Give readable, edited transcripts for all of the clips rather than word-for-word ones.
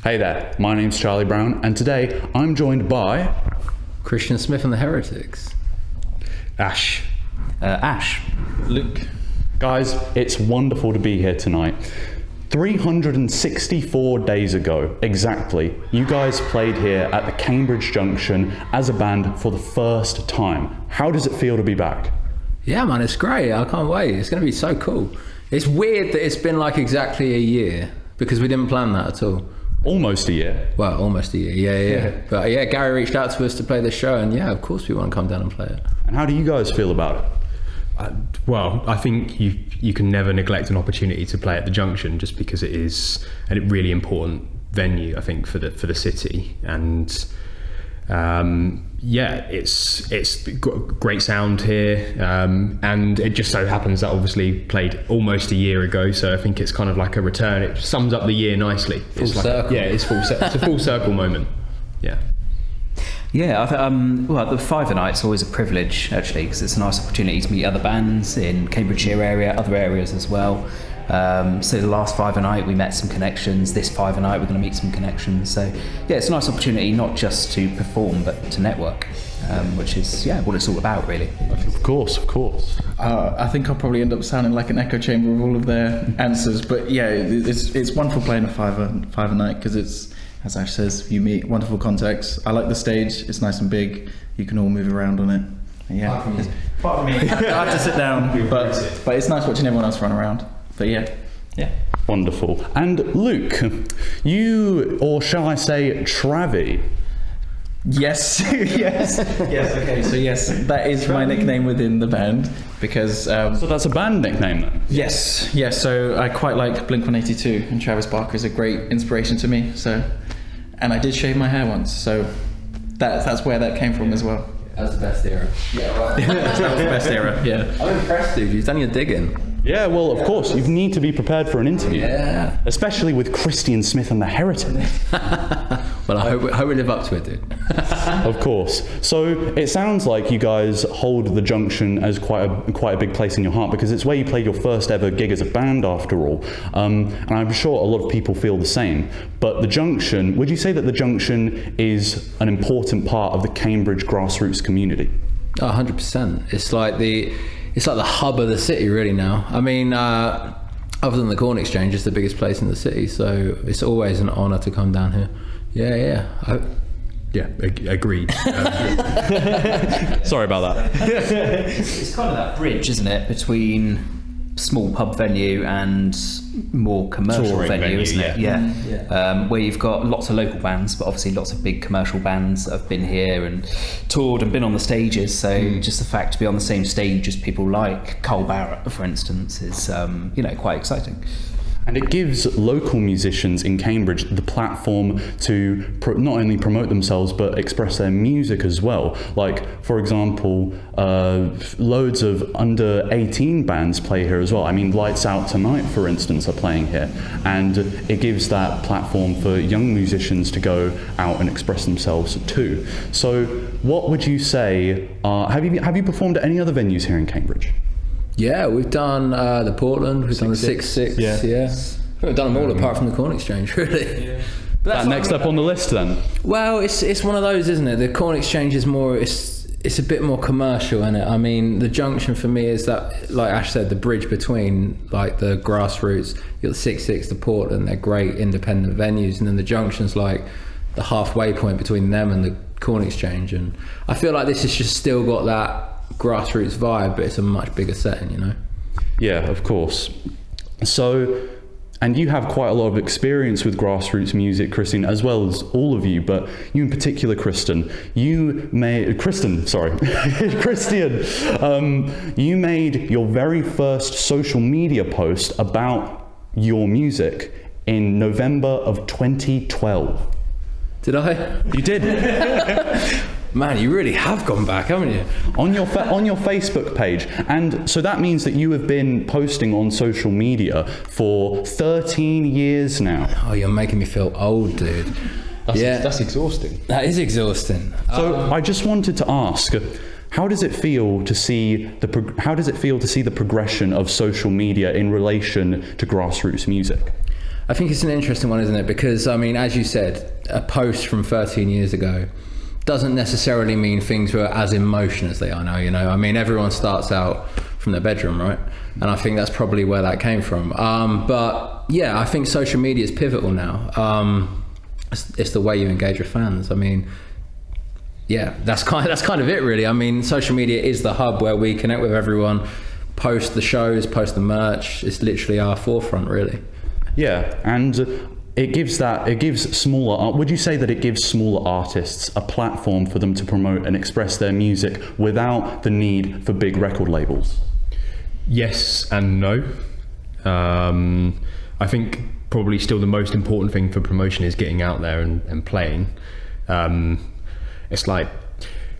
Hey there, my name's Charlie Brown, and today I'm joined by... Christian Smith and the Heretics. Ash. Ash. Luke. Guys, it's wonderful to be here tonight. 364 days ago, exactly, you guys played here at the Cambridge Junction as a band for the first time. How does it feel to be back? Yeah, man, it's great. I can't wait. It's going to be so cool. It's weird that it's been like exactly a year because we didn't plan that at all. Almost a year. Well, almost a year, yeah. But yeah, Gary reached out to us to play this show, and yeah, of course we want to come down and play it. And how do you guys feel about it? Well, I think you can never neglect an opportunity to play at the Junction, just because it is a really important venue, I think, for the city. And yeah, it's got great sound here, and it just so happens that obviously played almost a year ago, so I think it's kind of like a return. It sums up the year nicely. Full circle. It's a full circle moment. Yeah. Yeah, well, the Fiver night's always a privilege, actually, because it's a nice opportunity to meet other bands in Cambridgeshire area, other areas as well. So the last Fiver night we met some connections. This Fiver night we're going to meet some connections. So yeah, it's a nice opportunity not just to perform but to network, which is what it's all about, really. Of course. I think I'll probably end up sounding like an echo chamber of all of their answers, but yeah, it's wonderful playing a Fiver night because it's, as Ash says, you meet wonderful contacts. I like the stage. It's nice and big. You can all move around on it. Yeah, part of me. I have to sit down, but it's nice watching everyone else run around. But yeah. Wonderful. And Luke, you, or shall I say Travi? Yes. Okay, so yes, that is my nickname within the band because. So that's a band nickname then? Yes. So I quite like Blink-182, and Travis Barker is a great inspiration to me. So, and I did shave my hair once, so that's where that came from as well. That was the best era. Yeah, right. That was the best era. Yeah. I'm impressed, dude. You've done your digging. Yeah, well, of course, you need to be prepared for an interview. Yeah. Especially with Christian Smith and the Heretics. Well, I hope we live up to it, dude. Of course. So it sounds like you guys hold the Junction as quite a big place in your heart, because it's where you played your first ever gig as a band, after all. And I'm sure a lot of people feel the same. But the Junction, would you say that the Junction is an important part of the Cambridge grassroots community? 100%. It's like the hub of the city, really, now. I mean, other than the Corn Exchange, it's the biggest place in the city, so it's always an honour to come down here. Agreed. Sorry about that. It's kind of that bridge, isn't it, between small pub venue and more commercial venue, isn't it? Yeah. Where you've got lots of local bands, but obviously lots of big commercial bands that have been here and toured and been on the stages. So just the fact to be on the same stage as people like Cole Barrett, for instance, is quite exciting. And it gives local musicians in Cambridge the platform to not only promote themselves but express their music as well. Like, for example, loads of under 18 bands play here as well. I mean, Lights Out Tonight, for instance, are playing here, and it gives that platform for young musicians to go out and express themselves too. So what would you say, have you performed at any other venues here in Cambridge? Yeah, we've done the Portland, we've done the 6-6, yeah. We've done them all apart from the Corn Exchange, really. Yeah. That next up on the list then? Well, it's one of those, isn't it? The Corn Exchange is more, it's a bit more commercial, isn't it? I mean, the Junction for me is that, like Ash said, the bridge between like the grassroots. You've got the 6-6, the Portland, they're great independent venues, and then the Junction's like the halfway point between them and the Corn Exchange. And I feel like this has just still got that grassroots vibe, but it's a much bigger setting, you know? Yeah, of course. So, and you have quite a lot of experience with grassroots music, Christian, as well as all of you, but you in particular, Christian, you made your very first social media post about your music in November of 2012. Did I? You did. Man, you really have gone back, haven't you? On your Facebook page. And so that means that you have been posting on social media for 13 years now. Oh, you're making me feel old, dude. That's exhausting. That is exhausting. So I just wanted to ask, how does it feel to see the progression of social media in relation to grassroots music? I think it's an interesting one, isn't it? Because, I mean, as you said, a post from 13 years ago doesn't necessarily mean things were as in motion as they are now, you know? I mean, everyone starts out from their bedroom, right? And I think that's probably where that came from. But yeah, I think social media is pivotal now. It's the way you engage with fans. I mean, yeah, that's kind of it, really. I mean, social media is the hub where we connect with everyone, post the shows, post the merch. It's literally our forefront, really. Yeah, and it gives smaller. Would you say that it gives smaller artists a platform for them to promote and express their music without the need for big record labels? Yes and no. I think probably still the most important thing for promotion is getting out there and playing. It's like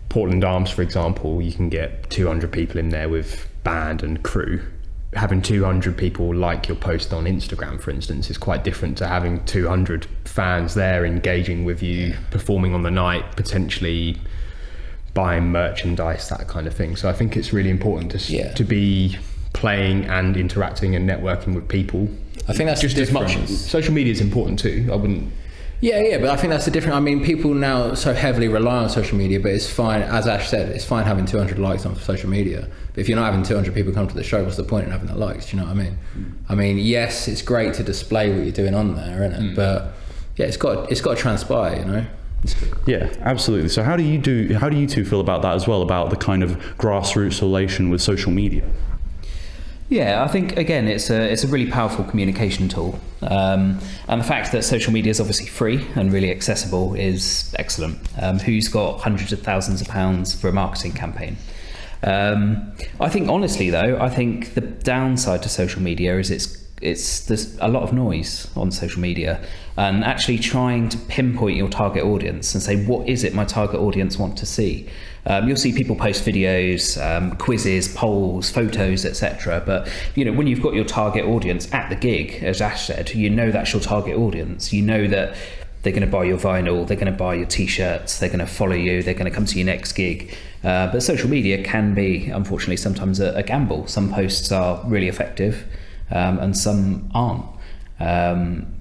Portland Arms, for example. You can get 200 people in there with band and crew. Having 200 people like your post on Instagram, for instance, is quite different to having 200 fans there engaging with you, performing on the night, potentially buying merchandise, that kind of thing. So I think it's really important to be playing and interacting and networking with people. I think that's just as much. Social media is important too. I wouldn't. Yeah, but I think that's the difference. I mean, people now so heavily rely on social media, but it's fine, as Ash said, it's fine having 200 likes on social media. But if you're not having 200 people come to the show, what's the point in having the likes? Do you know what I mean? I mean, yes, it's great to display what you're doing on there, isn't it? But yeah, it's got to transpire, you know? Yeah, absolutely. So how do you two feel about that as well, about the kind of grassroots relation with social media? Yeah, I think again it's a really powerful communication tool, and the fact that social media is obviously free and really accessible is excellent. Who's got hundreds of thousands of pounds for a marketing campaign? I think honestly though, I think the downside to social media is there's a lot of noise on social media, and actually trying to pinpoint your target audience and say, what is it my target audience want to see? You'll see people post videos, quizzes, polls, photos, etc. But you know, when you've got your target audience at the gig, as Ash said, you know that's your target audience. You know that they're going to buy your vinyl, they're going to buy your t-shirts, they're going to follow you, they're going to come to your next gig. But social media can be, unfortunately, sometimes a gamble. Some posts are really effective, and some aren't.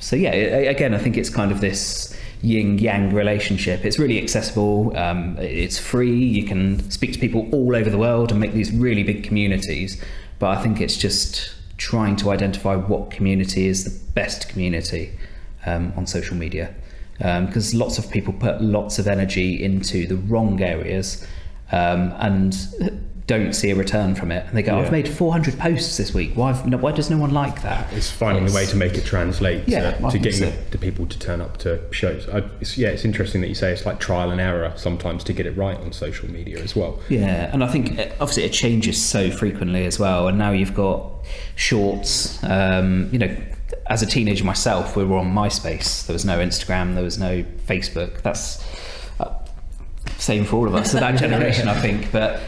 So yeah, again, I think it's kind of this yin-yang relationship. It's really accessible, it's free, you can speak to people all over the world and make these really big communities, but I think it's just trying to identify what community is the best community on social media, because lots of people put lots of energy into the wrong areas and don't see a return from it, and they go, I've made 400 posts this week, why does no one like that? It's finding a way to make it translate to getting the people to turn up to shows. It's interesting that you say it's like trial and error sometimes to get it right on social media as well. Yeah, and I think obviously it changes so frequently as well, and now you've got shorts. You know, as a teenager myself, we were on MySpace, there was no Instagram, there was no Facebook. That's same for all of us of that generation, I think. But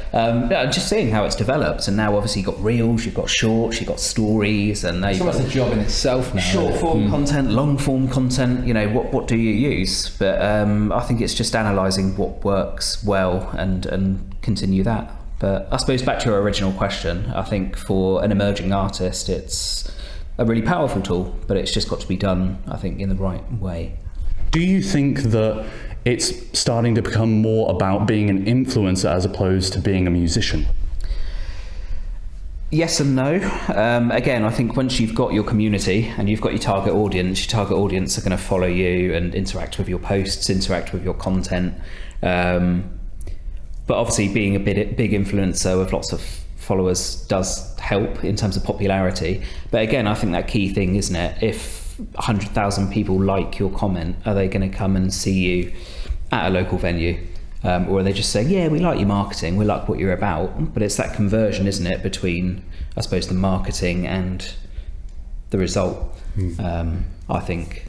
just seeing how it's developed, and now obviously you've got reels, you've got shorts, you've got stories, and now you've got a job in itself now. Short form content, long form content. You know, what do you use? But I think it's just analysing what works well and continue that. But I suppose back to your original question, I think for an emerging artist, it's a really powerful tool, but it's just got to be done, I think, in the right way. Do you think that it's starting to become more about being an influencer as opposed to being a musician? Yes and no. Again, I think once you've got your community and you've got your target audience are going to follow you and interact with your posts, interact with your content. But obviously being a big influencer with lots of followers does help in terms of popularity. But again, I think that key thing, isn't it? If 100,000 people like your comment, are they going to come and see you at a local venue, or are they just saying, yeah, we like your marketing, we like what you're about? But it's that conversion, isn't it, between, I suppose, the marketing and the result. I think.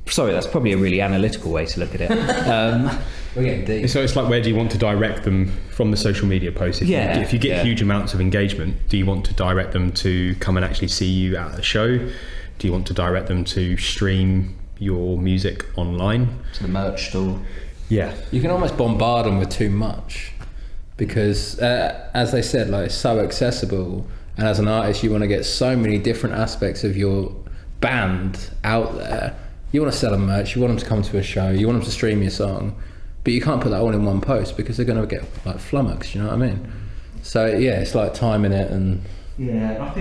Sorry, that's probably a really analytical way to look at it. So it's like, where do you want to direct them from the social media posts? If you get huge amounts of engagement, do you want to direct them to come and actually see you at a show? Do you want to direct them to stream your music online? To the merch store? Yeah. You can almost bombard them with too much, because as they said, like, it's so accessible, and as an artist you want to get so many different aspects of your band out there, you want to sell them merch, you want them to come to a show, you want them to stream your song, but you can't put that all in one post because they're going to get like flummoxed, you know what I mean? So yeah, it's like timing it. And yeah,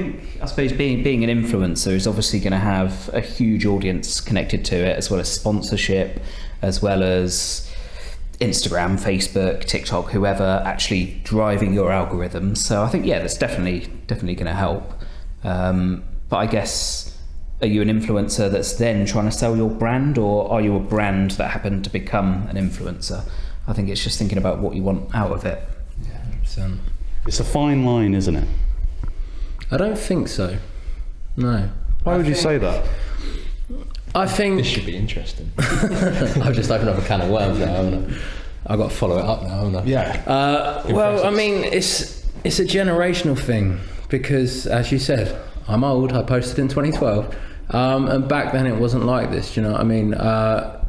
I suppose being an influencer is obviously going to have a huge audience connected to it, as well as sponsorship, as well as Instagram, Facebook, TikTok, whoever actually driving your algorithms. So I think, yeah, that's definitely going to help. But I guess, are you an influencer that's then trying to sell your brand, or are you a brand that happened to become an influencer? I think it's just thinking about what you want out of it. Yeah, 100%. It's a fine line, isn't it? I don't think so. No. Why would you say that? I think This should be interesting. I've just opened up a can of worms now, haven't I? I've got to follow it up now, haven't I? Yeah. Well, I mean, it's a generational thing because, as you said, I'm old. I posted in 2012, and back then it wasn't like this. Do you know what I mean?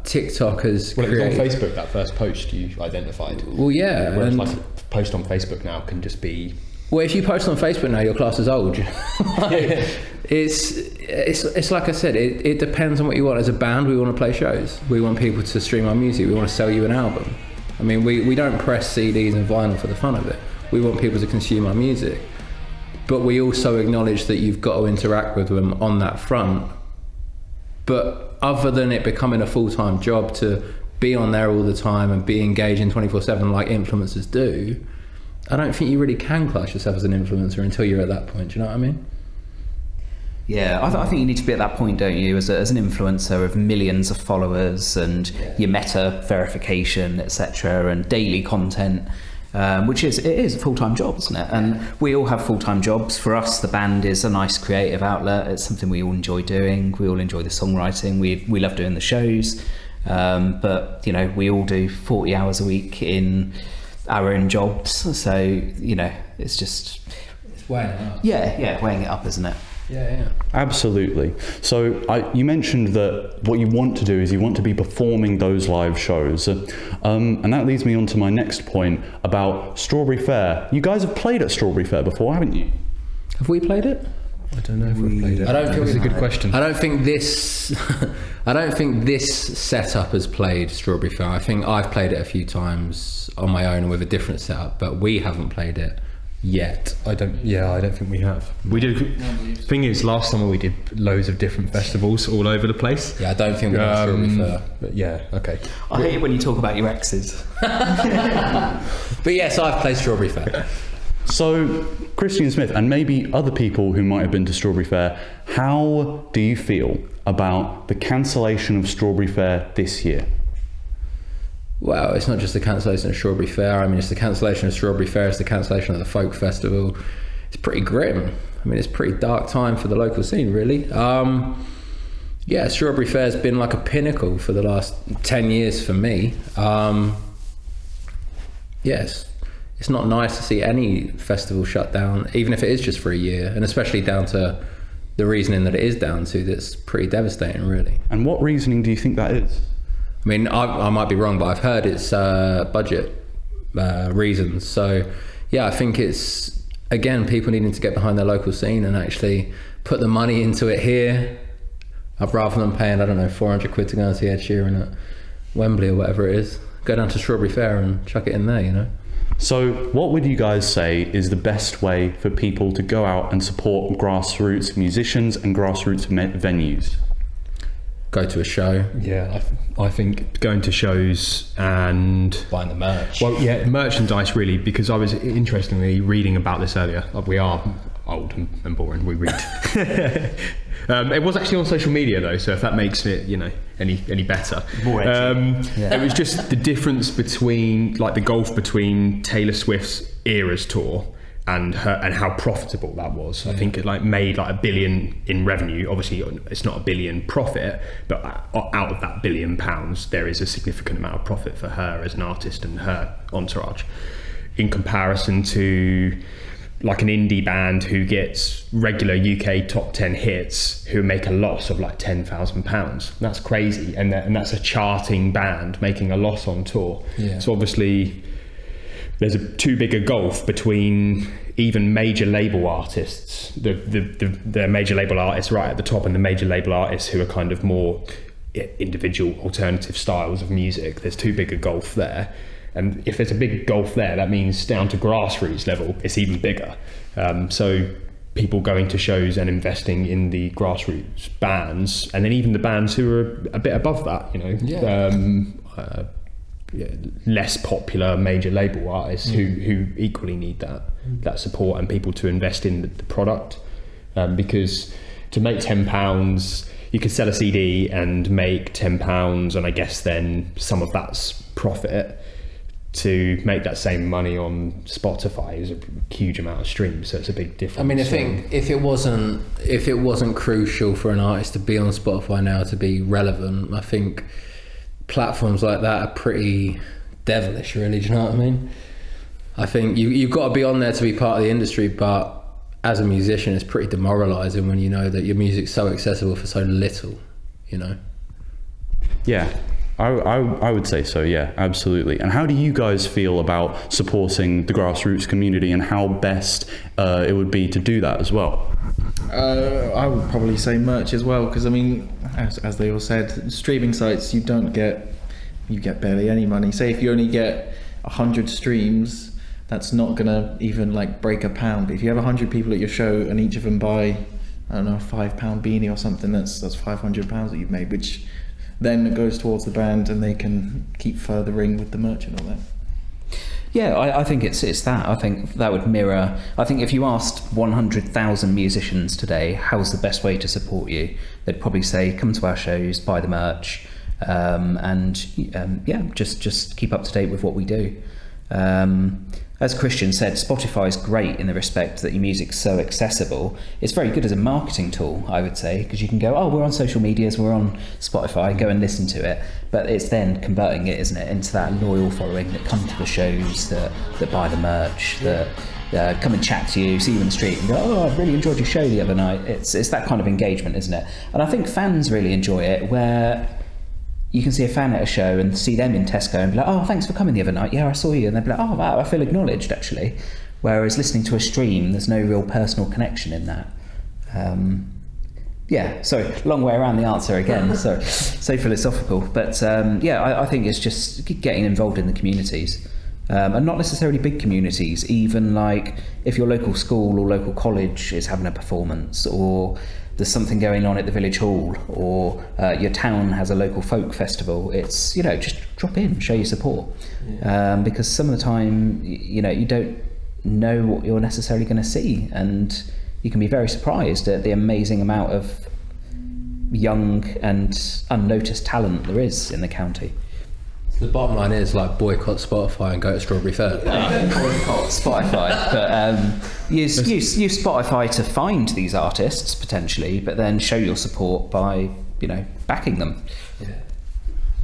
TikTok has Well, it was on Facebook, that first post you identified. Well, yeah. Whereas And like a post on Facebook now can just be... well, if you post on Facebook now, your class is old. It's like I said, it depends on what you want. As a band, we want to play shows. We want people to stream our music. We want to sell you an album. I mean, we don't press CDs and vinyl for the fun of it. We want people to consume our music. But we also acknowledge that you've got to interact with them on that front. But other than it becoming a full-time job to be on there all the time and be engaging 24/7 like influencers do, I don't think you really can class yourself as an influencer until you're at that point. Do you know what I mean? Yeah, I think you need to be at that point, don't you, as an influencer of millions of followers and your meta verification, etc., and daily content, which is a full-time job, isn't it? And we all have full-time jobs. For us, the band is a nice creative outlet. It's something we all enjoy doing. We all enjoy the songwriting. We love doing the shows, but you know, we all do 40 hours a week in our own jobs. So you know, it's weighing it up. Yeah, weighing it up, isn't it? Yeah. Absolutely. So you mentioned that what you want to do is you want to be performing those live shows. And that leads me on to my next point about Strawberry Fair. You guys have played at Strawberry Fair before, haven't you? Have we played it? I don't know if we've played it. I don't think it's a good question. I don't think this setup has played Strawberry Fair. I think I've played it a few times on my own with a different setup, but we haven't played it yet. I don't think we have. We did. Thing is, last summer we did loads of different festivals all over the place. Yeah, I don't think we've done Strawberry Fair. But yeah, okay. I hate it when you talk about your exes. But yes, I've played Strawberry Fair. So, Christian Smith, and maybe other people who might have been to Strawberry Fair, how do you feel about the cancellation of Strawberry Fair this year? Well, it's not just the cancellation of Strawberry Fair. I mean, it's the cancellation of Strawberry Fair, it's the cancellation of the Folk Festival. It's pretty grim. I mean, it's a pretty dark time for the local scene, really. Yeah, Strawberry Fair's been like a pinnacle for the last 10 years for me. Yes, it's not nice to see any festival shut down, even if it is just for a year, and especially down to the reasoning that it is down to. That's pretty devastating, really. And what reasoning do you think that is? I mean, I might be wrong, but I've heard it's budget reasons. So, yeah, I think it's, again, people needing to get behind their local scene and actually put the money into it here, rather than paying, I don't know, 400 quid to go and see Ed Sheeran at Wembley or whatever it is. Go down to Strawberry Fair and chuck it in there, you know? So what would you guys say is the best way for people to go out and support grassroots musicians and grassroots venues? Go to a show. Yeah, I think going to shows and Buying the merch. well, yeah, merchandise really, because I was interestingly reading about this earlier. We are old and boring. We read. It was actually on social media though, so if that makes it, you know, any better. More edgy. It was just the difference between, like, the gulf between Taylor Swift's Eras tour and how profitable that was. I think it made like $1 billion in revenue. Obviously, it's not $1 billion profit, but out of that £1 billion, there is a significant amount of profit for her as an artist and her entourage, in comparison to like an indie band who gets regular UK top 10 hits who make a loss of like £10,000. That's crazy, and that's a charting band making a loss on tour. Yeah. So obviously, there's too big a gulf between even major label artists, the major label artists right at the top, and the major label artists who are kind of more individual alternative styles of music. There's too big a gulf there. And if there's a big gulf there, that means down to grassroots level, it's even bigger. So people going to shows and investing in the grassroots bands, and then even the bands who are a bit above that, less popular major label artists who equally need that support and people to invest in the product. Because to make £10, you could sell a CD and make £10, and I guess then some of that's profit. To make that same money on Spotify is a huge amount of streams, so it's a big difference. I mean, I think if it wasn't crucial for an artist to be on Spotify now to be relevant, I think platforms like that are pretty devilish, really. Do you know what I mean? I think you've got to be on there to be part of the industry, but as a musician, it's pretty demoralising when you know that your music's so accessible for so little, you know? Yeah. I would say so, yeah, absolutely. And how do you guys feel about supporting the grassroots community, and how best it would be to do that as well? I would probably say merch as well, because I mean, as they all said, streaming sites, you get barely any money. Say if you only get 100 streams, that's not gonna even like break a pound. But if you have 100 people at your show and each of them buy, I don't know, a £5 beanie or something, that's £500 that you've made, which then it goes towards the band and they can keep furthering with the merch and all that. Yeah, I think it's that. I think that would mirror. I think if you asked 100,000 musicians today, how's the best way to support you? They'd probably say, come to our shows, buy the merch, just keep up to date with what we do. As Christian said, Spotify is great in the respect that your music's so accessible. It's very good as a marketing tool, I would say, because you can go, oh, we're on social medias, we're on Spotify, go and listen to it. But it's then converting it, isn't it, into that loyal following that come to the shows, that buy the merch, that come and chat to you, see you in the street and go, oh, I really enjoyed your show the other night. It's that kind of engagement, isn't it? And I think fans really enjoy it, where you can see a fan at a show and see them in Tesco and be like, oh, thanks for coming the other night. Yeah, I saw you. And they'd be like, oh, wow, I feel acknowledged, actually. Whereas listening to a stream, there's no real personal connection in that. Sorry, long way around the answer again. So philosophical. But I think it's just getting involved in the communities. And not necessarily big communities, even like if your local school or local college is having a performance, or there's something going on at the village hall, or your town has a local folk festival. It's, just drop in, show your support. Because some of the time, you don't know what you're necessarily going to see, and you can be very surprised at the amazing amount of young and unnoticed talent there is in the county. The bottom line is boycott Spotify and go to Strawberry Fair. Boycott Spotify, but use Spotify to find these artists potentially, but then show your support by backing them. Yeah.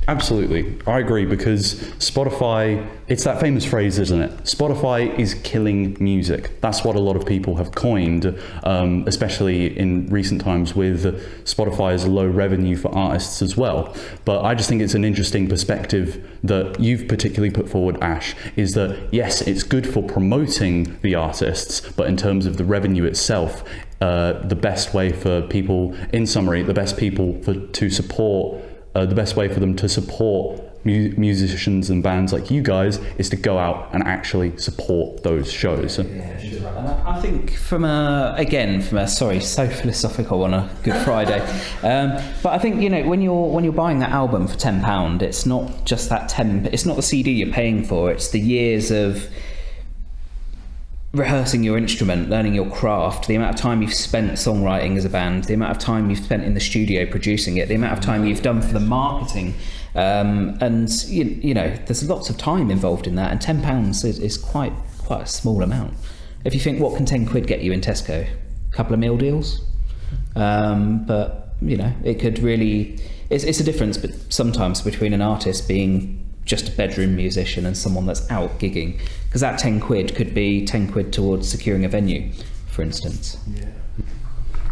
Absolutely, I agree, because Spotify, it's that famous phrase, isn't it? Spotify is killing music. That's what a lot of people have coined, especially in recent times with Spotify's low revenue for artists as well. But I just think it's an interesting perspective that you've particularly put forward, Ash, is that yes, it's good for promoting the artists, but in terms of the revenue itself, the best way for people, in summary, the best way for them to support musicians and bands like you guys is to go out and actually support those shows. Yeah, sure. And I think sorry, so philosophical on a Good Friday, but I think when you're buying that album for £10, it's not just it's not the CD you're paying for, it's the years of rehearsing your instrument, learning your craft, the amount of time you've spent songwriting as a band, the amount of time you've spent in the studio producing it, the amount of time you've done for the marketing, and there's lots of time involved in that, and £10 is quite a small amount. If you think, what can £10 get you in Tesco? A couple of meal deals, but it could really, it's a difference, but sometimes between an artist being just a bedroom musician and someone that's out gigging, because that £10 could be £10 towards securing a venue, for instance. Yeah.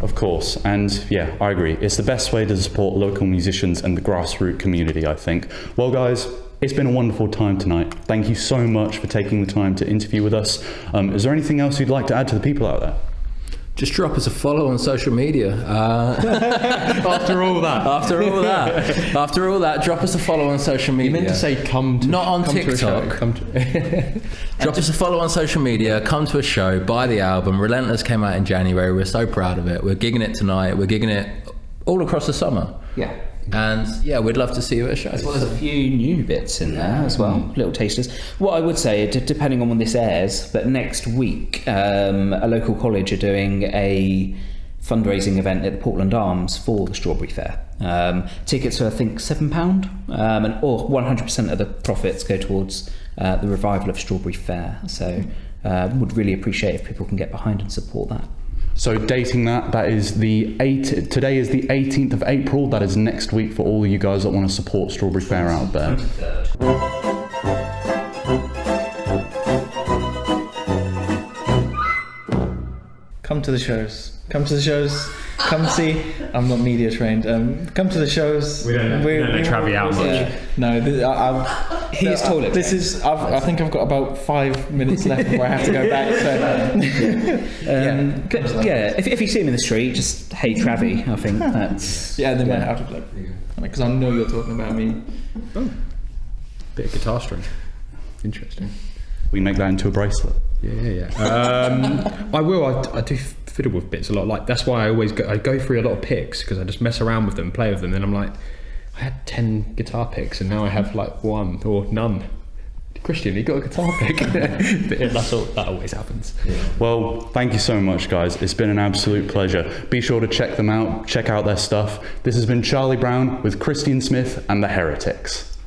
Of course, and yeah, I agree. It's the best way to support local musicians and the grassroots community, I think. Well, guys, it's been a wonderful time tonight. Thank you so much for taking the time to interview with us. Is there anything else you'd like to add to the people out there? Just drop us a follow on social media. After all that, drop us a follow on social media. You meant to say not on TikTok. Drop us a follow on social media. Come to a show. Buy the album. Relentless came out in January. We're so proud of it. We're gigging it tonight. We're gigging it all across the summer. Yeah. And yeah, we'd love to see you at a show. As well as a few new bits in there as well, little tasters. What I would say, depending on when this airs, but next week, a local college are doing a fundraising event at the Portland Arms for the Strawberry Fair. Tickets are, I think, £7, or 100% of the profits go towards the revival of Strawberry Fair. So would really appreciate if people can get behind and support that. So dating that is today is the 18th of April. That is next week for all of you guys that want to support Strawberry Fair out there. Come to the shows. Come see. I'm not media trained. Come to the shows. We don't know Travi out much. No, he's toilet. This is. I think I've got about 5 minutes left before I have to go back. So, if you see him in the street, just hey Travi. I think that's they might have to because I know you're talking about me. Oh, bit of guitar string. Interesting. We make that into a bracelet. Yeah. I will. I do fiddle with bits a lot. Like that's why I go through a lot of picks because I just mess around with them, play with them. Then I'm like, I had 10 guitar picks and now I have like 1 or none. Christian, you got a guitar pick? That always happens. Yeah. Well, thank you so much, guys. It's been an absolute pleasure. Be sure to check them out. Check out their stuff. This has been Charlie Brown with Christian Smith and the Heretics.